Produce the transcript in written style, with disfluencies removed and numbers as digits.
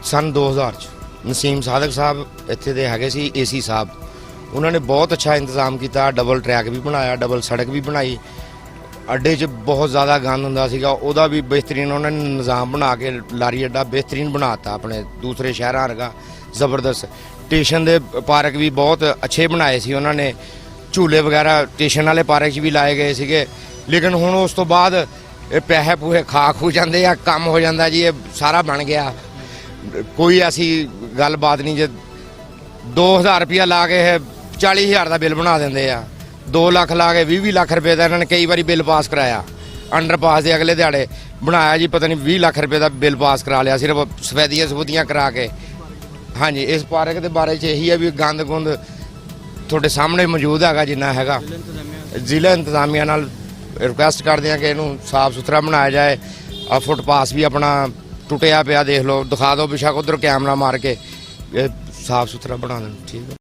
सन 2000 नसीम सादक साहब इत्थे दे हैगे सी AC साहब, उन्होंने बहुत अच्छा इंतजाम किया। डबल ट्रैक भी बनाया, डबल सड़क भी बनाई। अड्डे 'च बहुत ज़्यादा गंद हुंदा सीगा, ओहदा भी बेहतरीन उन्होंने निज़ाम बना के लारी अड्डा बेहतरीन बनाता अपने दूसरे शहरां वर्गा जबरदस्त। स्टेशन दे पार्क भी बहुत अच्छे बनाए सी उन्होंने, झूले वगैरह स्टेशन वाले पार्क 'च भी लाए गए सीगे। लेकिन हुण उस तो बाद पैसे पूहे खा खू जाते आ, कम हो जाता जी, ये सारा बन गया। कोई ऐसी गलबात नहीं जे 2000 रुपया ला के 40,000 का बिल बना देंगे आ, 2 लाख ला के 20 लाख रुपये का इन्होंने कई बार बिल पास कराया। अंडरपास के अगले दिहाड़े बनाया जी, पता नहीं 20 लाख रुपये का बिल पास करा लिया सिर्फ सफेदियाँ सफूदियाँ करा के। हाँ जी, इस पार्क के बारे यही है भी गंद गुंद थोड़े सामने मौजूद है जिन्ना है। जिला इंतजामिया नाल रिक्वेस्ट करते हैं कि इनू साफ सुथरा बनाया जाए। और फुटपाथ भी अपना टुटिया पिया देख लो, दिखा दो बेशक उधर कैमरा मार के साफ सुथरा बना दें। ठीक है।